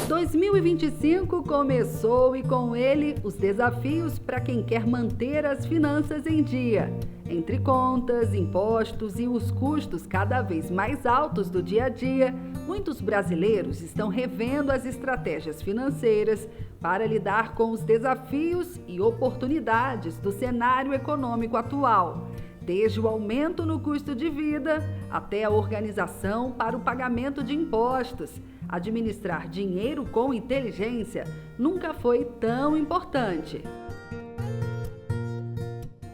2025 começou e com ele os desafios para quem quer manter as finanças em dia. Entre contas, impostos e os custos cada vez mais altos do dia a dia, muitos brasileiros estão revendo as estratégias financeiras para lidar com os desafios e oportunidades do cenário econômico atual. Desde o aumento no custo de vida até a organização para o pagamento de impostos. Administrar dinheiro com inteligência nunca foi tão importante.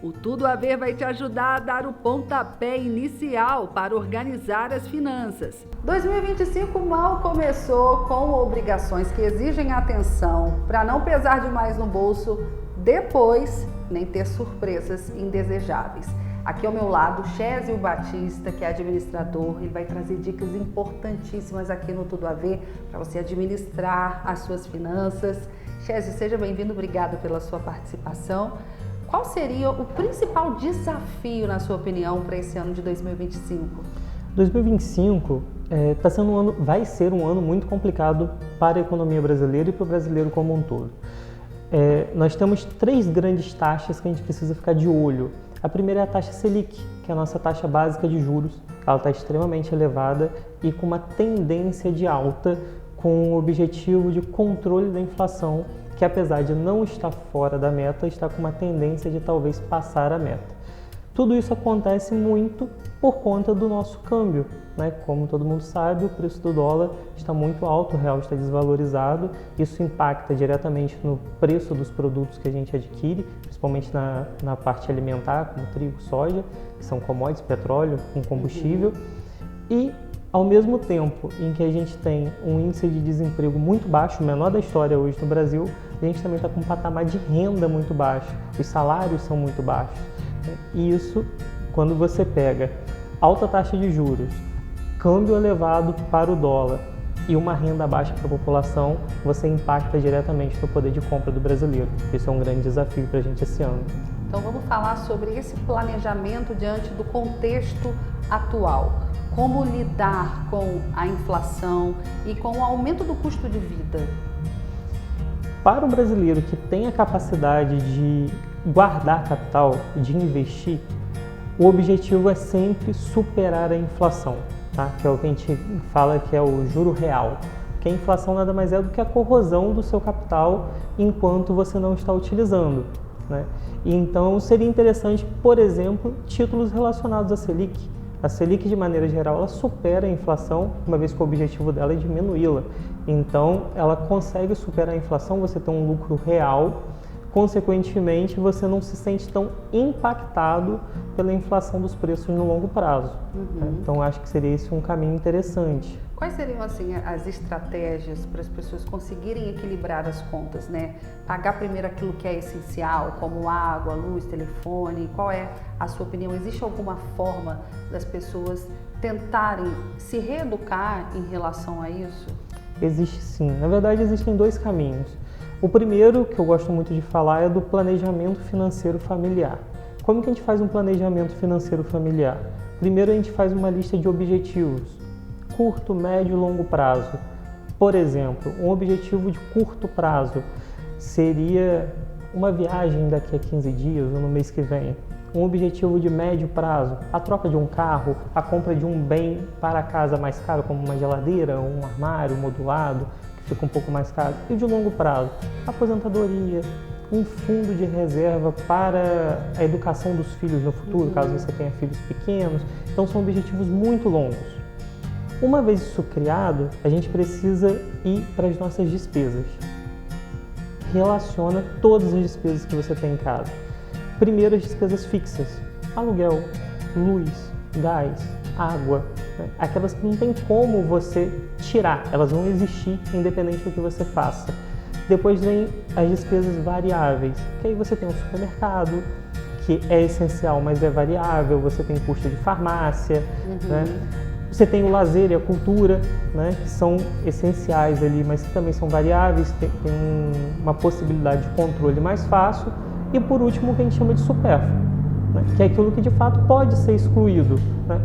O Tudo a Ver vai te ajudar a dar o pontapé inicial para organizar as finanças. 2025 mal começou com obrigações que exigem atenção para não pesar demais no bolso depois, nem ter surpresas indesejáveis. Aqui ao meu lado, Chésio Batista, que é administrador, ele vai trazer dicas importantíssimas aqui no Tudo a Ver para você administrar as suas finanças. Chésio, seja bem-vindo, obrigada pela sua participação. Qual seria o principal desafio, na sua opinião, para esse ano de 2025? 2025 vai ser um ano muito complicado para a economia brasileira e para o brasileiro como um todo. Nós temos 3 grandes taxas que a gente precisa ficar de olho. A primeira é a taxa Selic, que é a nossa taxa básica de juros. Ela está extremamente elevada e com uma tendência de alta, com o objetivo de controle da inflação, que apesar de não estar fora da meta, está com uma tendência de talvez passar a meta. Tudo isso acontece muito por conta do nosso câmbio, né? Como todo mundo sabe, o preço do dólar está muito alto, o real está desvalorizado. Isso impacta diretamente no preço dos produtos que a gente adquire, principalmente na parte alimentar, como trigo, soja, que são commodities, petróleo, um combustível. E, ao mesmo tempo em que a gente tem um índice de desemprego muito baixo, o menor da história hoje no Brasil, a gente também está com um patamar de renda muito baixo, os salários são muito baixos. E isso, quando você pega alta taxa de juros, câmbio elevado para o dólar e uma renda baixa para a população, você impacta diretamente no poder de compra do brasileiro. Isso é um grande desafio para a gente esse ano. Então vamos falar sobre esse planejamento diante do contexto atual. Como lidar com a inflação e com o aumento do custo de vida? Para o brasileiro que tem a capacidade de guardar capital, de investir, o objetivo é sempre superar a inflação, tá? Que é o que a gente fala que é o juro real. Que a inflação nada mais é do que a corrosão do seu capital enquanto você não está utilizando, né? E então seria interessante, por exemplo, títulos relacionados à Selic. A Selic, de maneira geral, ela supera a inflação, uma vez que o objetivo dela é diminuí-la. Então, ela consegue superar a inflação, você tem um lucro real, consequentemente, você não se sente tão impactado pela inflação dos preços no longo prazo. Então, acho que seria esse um caminho interessante. Quais seriam, assim, as estratégias para as pessoas conseguirem equilibrar as contas, né? Pagar primeiro aquilo que é essencial, como água, luz, telefone. Qual é a sua opinião? Existe alguma forma das pessoas tentarem se reeducar em relação a isso? Existe sim. Na verdade, existem 2 caminhos. O primeiro, que eu gosto muito de falar, é do planejamento financeiro familiar. Como que a gente faz um planejamento financeiro familiar? Primeiro, a gente faz uma lista de objetivos, curto, médio e longo prazo. Por exemplo, um objetivo de curto prazo seria uma viagem daqui a 15 dias ou no mês que vem. Um objetivo de médio prazo, a troca de um carro, a compra de um bem para a casa mais caro, como uma geladeira, um armário modulado, que fica um pouco mais caro. E de longo prazo, aposentadoria, um fundo de reserva para a educação dos filhos no futuro, caso você tenha filhos pequenos. Então são objetivos muito longos. Uma vez isso criado, a gente precisa ir para as nossas despesas. Relaciona todas as despesas que você tem em casa. Primeiro, as despesas fixas, aluguel, luz, gás, água, né? Aquelas que não tem como você tirar, elas vão existir independente do que você faça. Depois vem as despesas variáveis, que aí você tem um supermercado, que é essencial, mas é variável, você tem custo de farmácia, né? Você tem o lazer e a cultura, né, que são essenciais ali, mas que também são variáveis, tem uma possibilidade de controle mais fácil. E por último, o que a gente chama de supérfluo, né, que é aquilo que de fato pode ser excluído, né?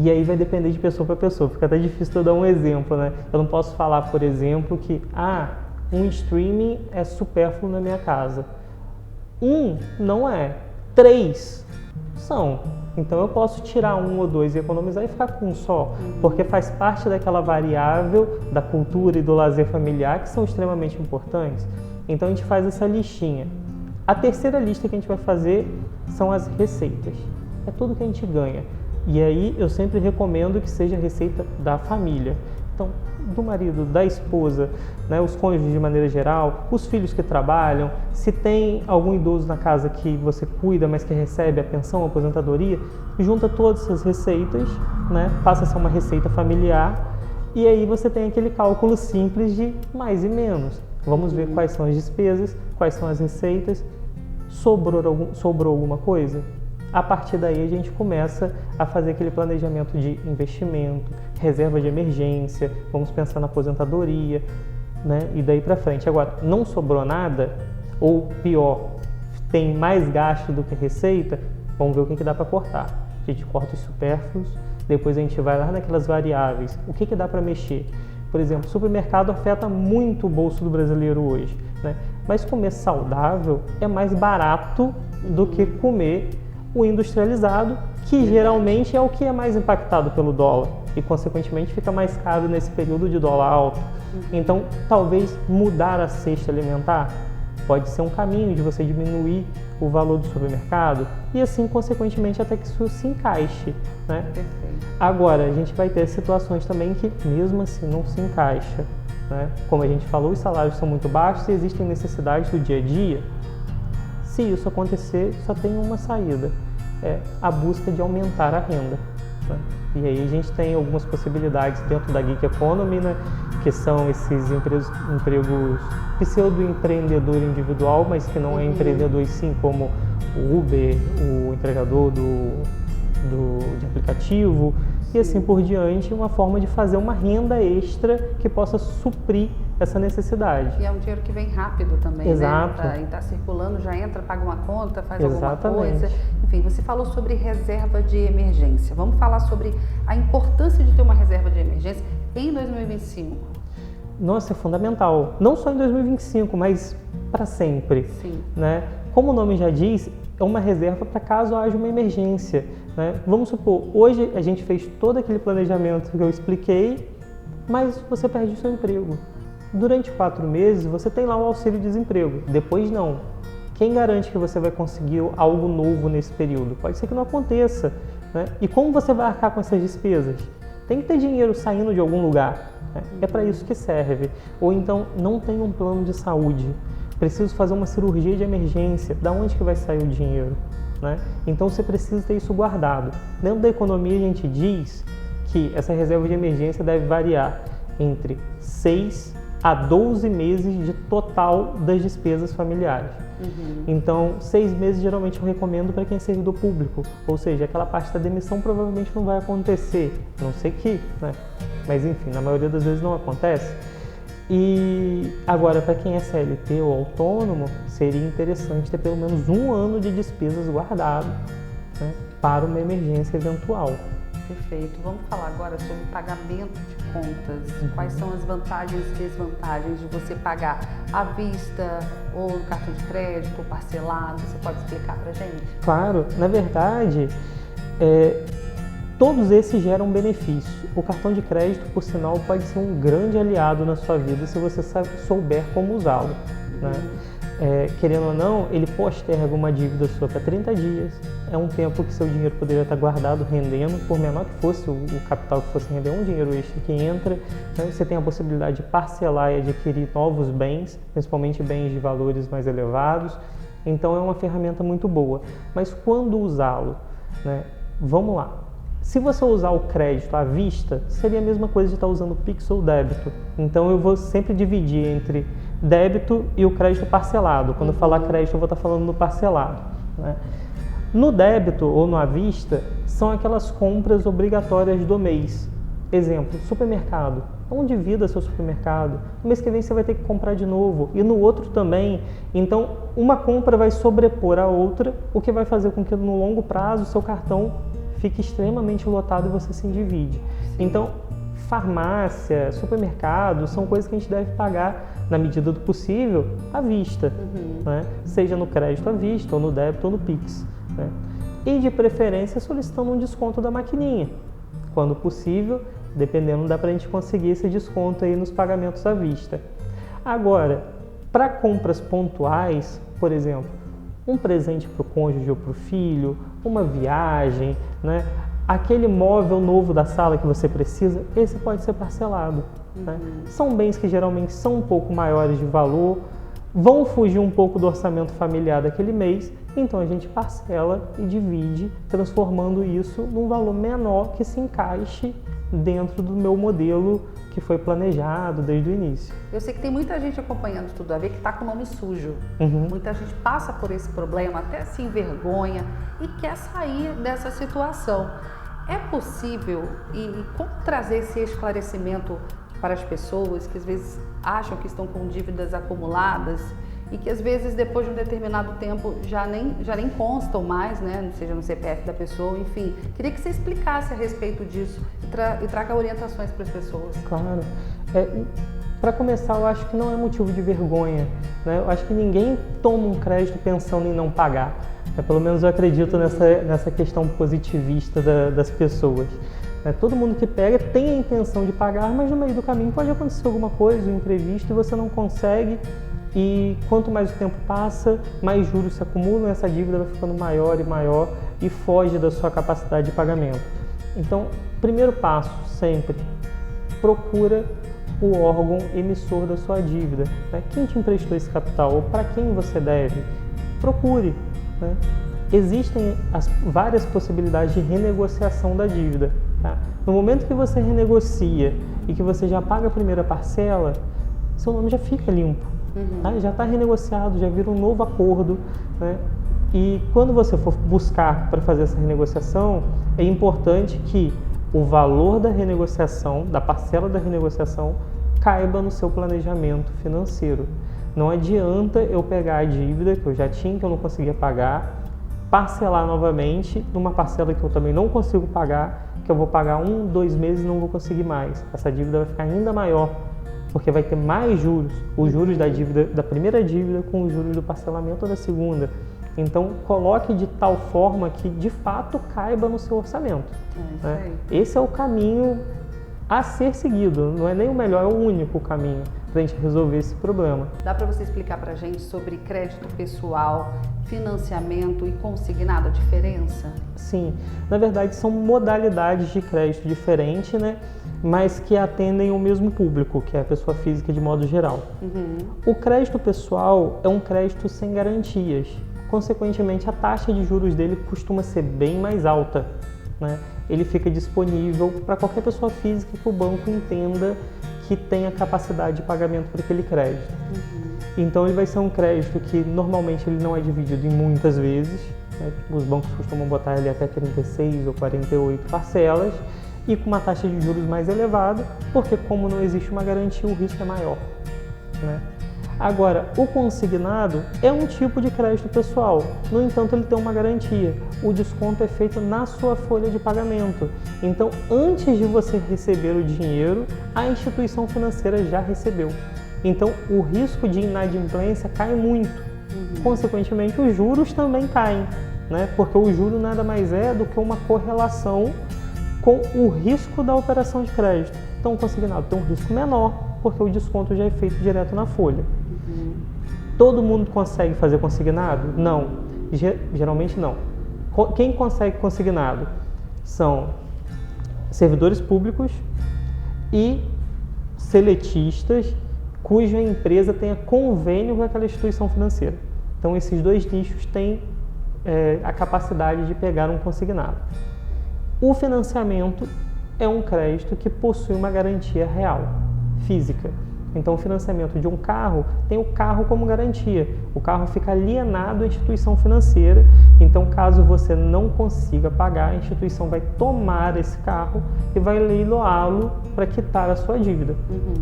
E aí vai depender de pessoa para pessoa, fica até difícil eu dar um exemplo, né? Eu não posso falar, por exemplo, que um streaming é supérfluo na minha casa. Não é, 3 são. Então eu posso tirar 1 ou 2 e economizar e ficar com um só, porque faz parte daquela variável da cultura e do lazer familiar que são extremamente importantes. Então a gente faz essa listinha. A terceira lista que a gente vai fazer são as receitas. É tudo que a gente ganha. E aí eu sempre recomendo que seja a receita da família. Então, do marido, da esposa, né, os cônjuges de maneira geral, os filhos que trabalham, se tem algum idoso na casa que você cuida, mas que recebe a pensão, a aposentadoria, junta todas essas receitas, né, passa a ser uma receita familiar, e aí você tem aquele cálculo simples de mais e menos. Vamos ver quais são as despesas, quais são as receitas, sobrou alguma coisa? A partir daí a gente começa a fazer aquele planejamento de investimento, reserva de emergência, vamos pensar na aposentadoria, né? E daí para frente. Agora, não sobrou nada, ou pior, tem mais gasto do que receita, vamos ver o que dá para cortar. A gente corta os supérfluos, depois a gente vai lá naquelas variáveis, o que dá para mexer. Por exemplo, o supermercado afeta muito o bolso do brasileiro hoje, né? Mas comer saudável é mais barato do que comer o industrializado, que geralmente é o que é mais impactado pelo dólar e, consequentemente, fica mais caro nesse período de dólar alto. Então, talvez mudar a cesta alimentar pode ser um caminho de você diminuir o valor do supermercado e, assim, consequentemente, até que isso se encaixe, né? Perfeito. Agora, a gente vai ter situações também que, mesmo assim, não se encaixa, né? Como a gente falou, os salários são muito baixos e existem necessidades do dia a dia. Se isso acontecer, só tem uma saída, é a busca de aumentar a renda, né? E aí a gente tem algumas possibilidades dentro da Gig Economy, né? Que são esses empregos pseudo-empreendedor individual, mas que não é empreendedor sim, como o Uber, o entregador de aplicativo, e assim por diante, uma forma de fazer uma renda extra que possa suprir essa necessidade. E é um dinheiro que vem rápido também, exato, né? Está circulando, já entra, paga uma conta, faz exatamente, alguma coisa. Enfim, você falou sobre reserva de emergência. Vamos falar sobre a importância de ter uma reserva de emergência em 2025. Nossa, é fundamental. Não só em 2025, mas para sempre. Sim. Né? Como o nome já diz, é uma reserva para caso haja uma emergência, né? Vamos supor, hoje a gente fez todo aquele planejamento que eu expliquei, mas você perde o seu emprego. Durante 4 meses você tem lá o auxílio-desemprego, depois não. Quem garante que você vai conseguir algo novo nesse período? Pode ser que não aconteça, né? E como você vai arcar com essas despesas? Tem que ter dinheiro saindo de algum lugar, né? É para isso que serve. Ou então, não tem um plano de saúde. Preciso fazer uma cirurgia de emergência, da onde que vai sair o dinheiro, né? Então você precisa ter isso guardado. Dentro da economia a gente diz que essa reserva de emergência deve variar entre 6 a 12 meses de total das despesas familiares. Então, 6 meses geralmente eu recomendo para quem é servidor público, ou seja, aquela parte da demissão provavelmente não vai acontecer, a não sei que, né? Mas enfim, na maioria das vezes não acontece. E agora, para quem é CLT ou autônomo, seria interessante ter pelo menos 1 ano de despesas guardado, né, para uma emergência eventual. Perfeito. Vamos falar agora sobre o pagamento de contas. Quais são as vantagens e desvantagens de você pagar à vista, ou no cartão de crédito, ou parcelado? Você pode explicar para a gente? Claro. Na verdade, todos esses geram benefício. O cartão de crédito, por sinal, pode ser um grande aliado na sua vida se você souber como usá-lo, né? Querendo ou não, ele posterga uma dívida sua para 30 dias. É um tempo que seu dinheiro poderia estar guardado, rendendo, por menor que fosse o capital que fosse render, um dinheiro extra que entra. Então, você tem a possibilidade de parcelar e adquirir novos bens, principalmente bens de valores mais elevados. Então, é uma ferramenta muito boa. Mas quando usá-lo, né? Vamos lá. Se você usar o crédito à vista, seria a mesma coisa de estar usando o Pix ou débito. Então, eu vou sempre dividir entre débito e o crédito parcelado. Quando eu falar crédito, eu vou estar falando no parcelado, né? No débito ou no à vista, são aquelas compras obrigatórias do mês. Exemplo, supermercado. Não divida seu supermercado. No mês que vem você vai ter que comprar de novo. E no outro também. Então, uma compra vai sobrepor a outra, o que vai fazer com que no longo prazo o seu cartão fica extremamente lotado e você se endivide. Então, farmácia, supermercado, são coisas que a gente deve pagar, na medida do possível, à vista, né? Seja no crédito à vista, ou no débito, ou no Pix, né? E de preferência solicitando um desconto da maquininha. Quando possível, dependendo, dá para a gente conseguir esse desconto aí nos pagamentos à vista. Agora, para compras pontuais, por exemplo, um presente para o cônjuge ou para o filho, uma viagem, né? Aquele móvel novo da sala que você precisa, esse pode ser parcelado, né? São bens que geralmente são um pouco maiores de valor, vão fugir um pouco do orçamento familiar daquele mês, então a gente parcela e divide, transformando isso num valor menor que se encaixe dentro do meu modelo que foi planejado desde o início. Eu sei que tem muita gente acompanhando Tudo a Ver que está com o nome sujo. Muita gente passa por esse problema, até se envergonha e quer sair dessa situação. É possível, e como trazer esse esclarecimento para as pessoas que às vezes acham que estão com dívidas acumuladas e que às vezes depois de um determinado tempo já nem constam mais, né? Seja no CPF da pessoa, enfim. Queria que você explicasse a respeito disso e traga orientações para as pessoas. Claro. Para começar, eu acho que não é motivo de vergonha, né? Eu acho que ninguém toma um crédito pensando em não pagar. Pelo menos eu acredito nessa questão positivista das pessoas. Todo mundo que pega tem a intenção de pagar, mas no meio do caminho pode acontecer alguma coisa, um imprevisto, e você não consegue. E quanto mais o tempo passa, mais juros se acumulam, essa dívida vai ficando maior e maior e foge da sua capacidade de pagamento. Então, primeiro passo, sempre, procura o órgão emissor da sua dívida. Quem te emprestou esse capital ou para quem você deve? Procure. Existem várias possibilidades de renegociação da dívida. No momento que você renegocia e que você já paga a primeira parcela, seu nome já fica limpo. Já está renegociado, já vira um novo acordo, né? E quando você for buscar para fazer essa renegociação, é importante que o valor da renegociação, da parcela da renegociação, caiba no seu planejamento financeiro. Não adianta eu pegar a dívida que eu já tinha, que eu não conseguia pagar, parcelar novamente numa parcela que eu também não consigo pagar, que eu vou pagar 1, 2 meses e não vou conseguir mais. Essa dívida vai ficar ainda maior, porque vai ter mais juros, os juros da dívida, da primeira dívida com os juros do parcelamento da segunda. Então, coloque de tal forma que, de fato, caiba no seu orçamento. Esse é o caminho a ser seguido, não é nem o melhor, é o único caminho para a gente resolver esse problema. Dá para você explicar para a gente sobre crédito pessoal, financiamento e consignado, a diferença? Sim, na verdade são modalidades de crédito diferentes, né? Mas que atendem o mesmo público, que é a pessoa física de modo geral. O crédito pessoal é um crédito sem garantias. Consequentemente, a taxa de juros dele costuma ser bem mais alta, né? Ele fica disponível para qualquer pessoa física que o banco entenda que tenha capacidade de pagamento para aquele crédito. Então, ele vai ser um crédito que normalmente ele não é dividido em muitas vezes, né? Os bancos costumam botar ele até 36 ou 48 parcelas e com uma taxa de juros mais elevada, porque como não existe uma garantia, o risco é maior, né? Agora, o consignado é um tipo de crédito pessoal, no entanto ele tem uma garantia, o desconto é feito na sua folha de pagamento. Então, antes de você receber o dinheiro, a instituição financeira já recebeu. Então, o risco de inadimplência cai muito, consequentemente os juros também caem, né? Porque o juro nada mais é do que uma correlação com o risco da operação de crédito. Então, o consignado tem um risco menor, porque o desconto já é feito direto na folha. Todo mundo consegue fazer consignado? Não, geralmente não. Quem consegue consignado são servidores públicos e seletistas cuja empresa tenha convênio com aquela instituição financeira. Então, esses dois nichos têm a capacidade de pegar um consignado. O financiamento é um crédito que possui uma garantia real, física. Então, o financiamento de um carro tem o carro como garantia. O carro fica alienado à instituição financeira. Então, caso você não consiga pagar, a instituição vai tomar esse carro e vai leiloá-lo para quitar a sua dívida.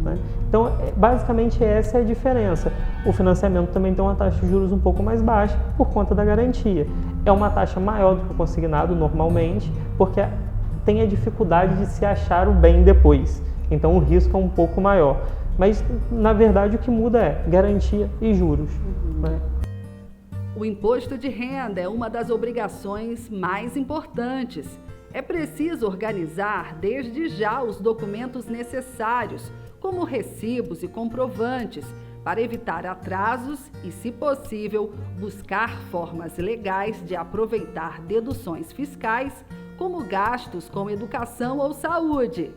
Né? Então, basicamente essa é a diferença. O financiamento também tem uma taxa de juros um pouco mais baixa por conta da garantia. é uma taxa maior do que o consignado normalmente, porque tem a dificuldade de se achar o bem depois. Então o risco é um pouco maior. Mas, na verdade, o que muda é garantia e juros. Né? O imposto de renda é uma das obrigações mais importantes. É preciso organizar desde já os documentos necessários, como recibos e comprovantes, para evitar atrasos e, se possível, buscar formas legais de aproveitar deduções fiscais, como gastos com educação ou saúde.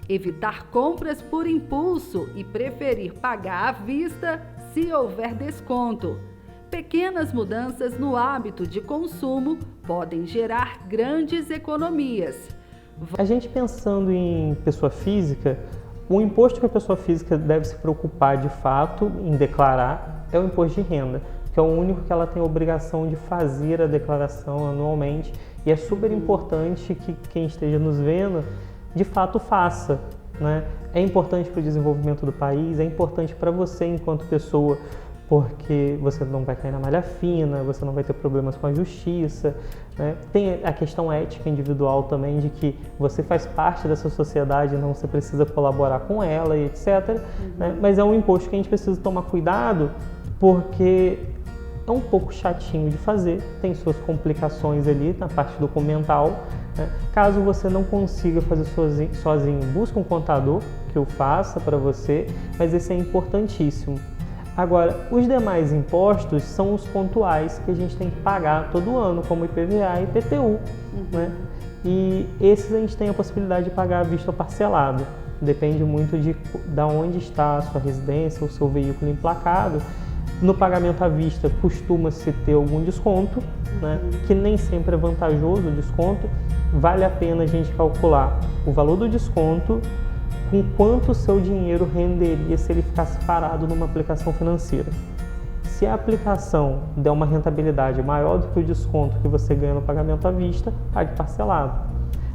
Evitar compras por impulso e preferir pagar à vista se houver desconto. Pequenas mudanças no hábito de consumo podem gerar grandes economias. A gente pensando em pessoa física, o imposto que a pessoa física deve se preocupar de fato em declarar é o imposto de renda, que é o único que ela tem a obrigação de fazer a declaração anualmente, e é super importante que quem esteja nos vendo de fato faça, né? É importante para o desenvolvimento do país, é importante para você enquanto pessoa, porque você não vai cair na malha fina, você não vai ter problemas com a justiça, né? Tem a questão ética individual também, de que você faz parte dessa sociedade, então você precisa colaborar com ela e etc. Né? Mas é um imposto que a gente precisa tomar cuidado, porque é um pouco chatinho de fazer, tem suas complicações ali na parte documental. Né? Caso você não consiga fazer sozinho, busca um contador que o faça para você, mas esse é importantíssimo. Agora, os demais impostos são os pontuais que a gente tem que pagar todo ano, como IPVA e IPTU. Né? E esses a gente tem a possibilidade de pagar à vista ou parcelado. Depende muito de onde está a sua residência, o seu veículo emplacado. No pagamento à vista costuma-se ter algum desconto, né? Que nem sempre é vantajoso o desconto. Vale a pena a gente calcular o valor do desconto com quanto o seu dinheiro renderia se ele ficasse parado numa aplicação financeira. Se a aplicação der uma rentabilidade maior do que o desconto que você ganha no pagamento à vista, pague parcelado.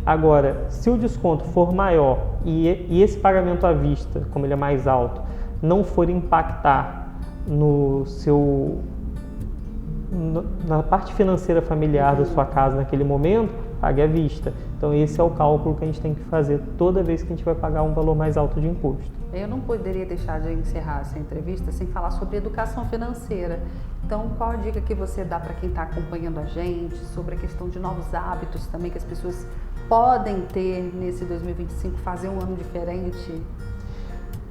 Agora, se o desconto for maior e esse pagamento à vista, como ele é mais alto, não for impactar na parte financeira familiar da sua casa naquele momento, pague à vista. Então esse é o cálculo que a gente tem que fazer toda vez que a gente vai pagar um valor mais alto de imposto. Eu não poderia deixar de encerrar essa entrevista sem falar sobre educação financeira. Então, qual a dica que você dá para quem está acompanhando a gente sobre a questão de novos hábitos também que as pessoas podem ter nesse 2025, fazer um ano diferente?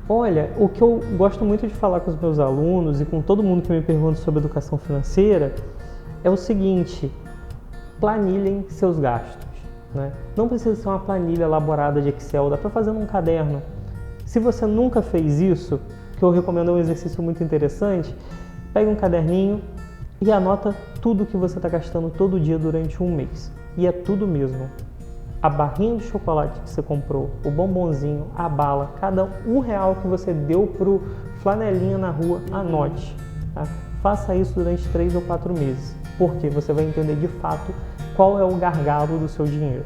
Olha, o que eu gosto muito de falar com os meus alunos e com todo mundo que me pergunta sobre educação financeira é o seguinte: planilhem seus gastos. Né? Não precisa ser uma planilha elaborada de Excel, dá para fazer num caderno. Se você nunca fez isso, que eu recomendo, é um exercício muito interessante, pega um caderninho e anota tudo que você está gastando todo dia durante um mês. E é tudo mesmo. A barrinha de chocolate que você comprou, o bombonzinho, a bala, cada R$1 que você deu pro flanelinha na rua, anote. Tá? Faça isso durante 3 ou 4 meses, porque você vai entender de fato qual é o gargalo do seu dinheiro.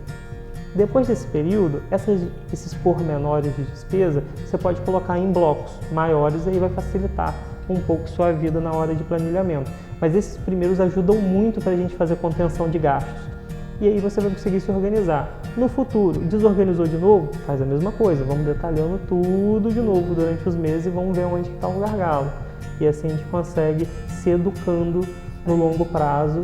Depois desse período, esses pormenores de despesa, você pode colocar em blocos maiores e aí vai facilitar um pouco sua vida na hora de planilhamento. Mas esses primeiros ajudam muito para a gente fazer contenção de gastos. E aí você vai conseguir se organizar. No futuro, desorganizou de novo? Faz a mesma coisa, vamos detalhando tudo de novo durante os meses e vamos ver onde está o gargalo. E assim a gente consegue se educando no longo prazo,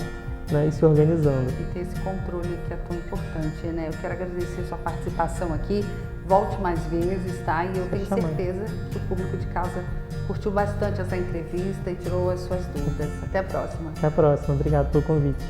né, e se organizando. E ter esse controle que é tão importante, né? Eu quero agradecer a sua participação aqui, volte mais vezes, tá? E eu tenho certeza que o público de casa curtiu bastante essa entrevista e tirou as suas dúvidas. Até a próxima. Até a próxima, obrigado pelo convite.